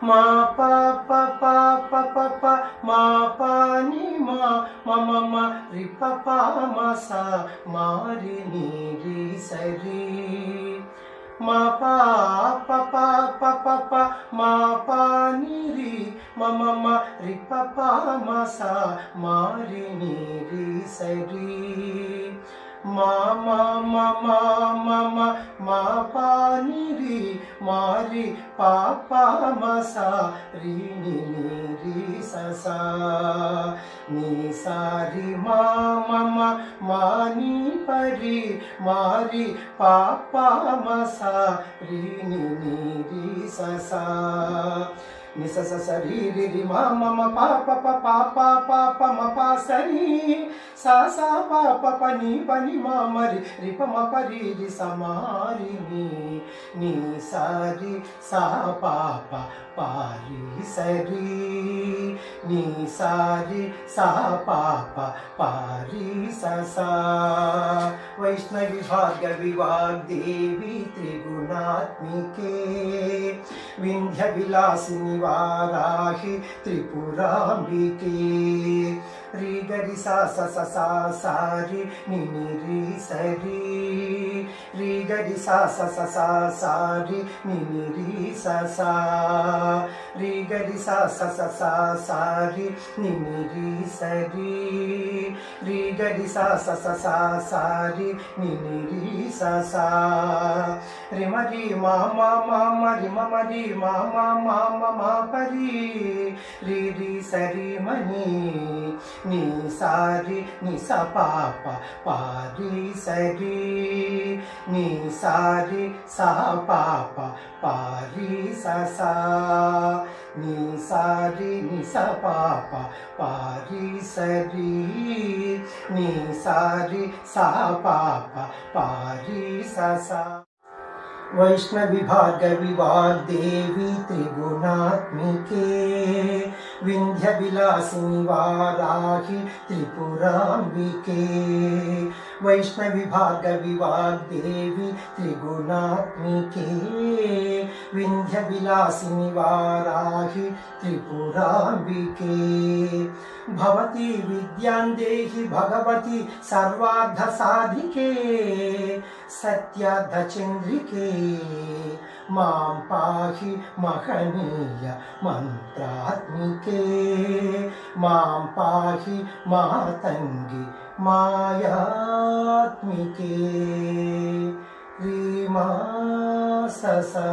మా పా ప పా ప ప ప మా పా ని మా మమ మ రి ప ప మ స మా రి ని రి స రి మా పా ప ప ప ప ప మా పా ని రి మమ మ రి ప ప మ స మా రి ని రి స రి మా మా మా మా మా మా మా పా ని రి మా రి పా పా మ స రి ని ని రి స స ని సా రి మా మా మా మా ని ప రి మా రి పా పా మ స రి ని ని రి స స ని స స స రి రి రి మా మ మ పా ప ప పా పా పా ప మ పా స రి సా సా పా ప ప ని ప ని మా మ రి రి ప మ ప రి రి స మా రి ని ని సా రి సా పా ప పా రి స రి ని సా రి సా పా ప పా రి స సా వైష్ణవి భార్గవి వాగ్దేవి త్రిగుణాత్మికే వింధ్య విలాసిని వారాహి త్రిపురాంబికే రి గరి సా స స సా సా రి ని ని రి స రి రి గరి సా స స సా సా రి ని ని రి స సా రి గరి సా స స సా సా రి ని ని రి స రి రి గరి సా స స సా సా రి ని ని రి స సా రి మ రి మా మా మా మ రి మ మ రి మా మా మా మా మా ప రి రి రి స రి మ ని ని సా రి ని స పా ప పా రి స రి ని సా రి సా పా ప పా రి స సా ని సా రి ని స పా ప పా రి స రి ని సా రి సా పా ప పా రి స సా వైష్ణవి భార్గవి వాగ్దేవి త్రిగుణాత్మికే వింధ్య విలాసిని వారాహి త్రిపురాంబికే వైష్ణవి భార్గవి వాగ్దేవి త్రిగుణాత్మికే వింధ్య విలాసిని వారాహి త్రిపురాంబికే భవతి విద్యాం దేహి భగవతి సర్వార్థ సాధికే సత్యార్థ చంద్రికే మాం పాహి మహనీయ మంత్రాత్మికే మాం పాహి మాతంగి మాయాత్మికే రీమా ససా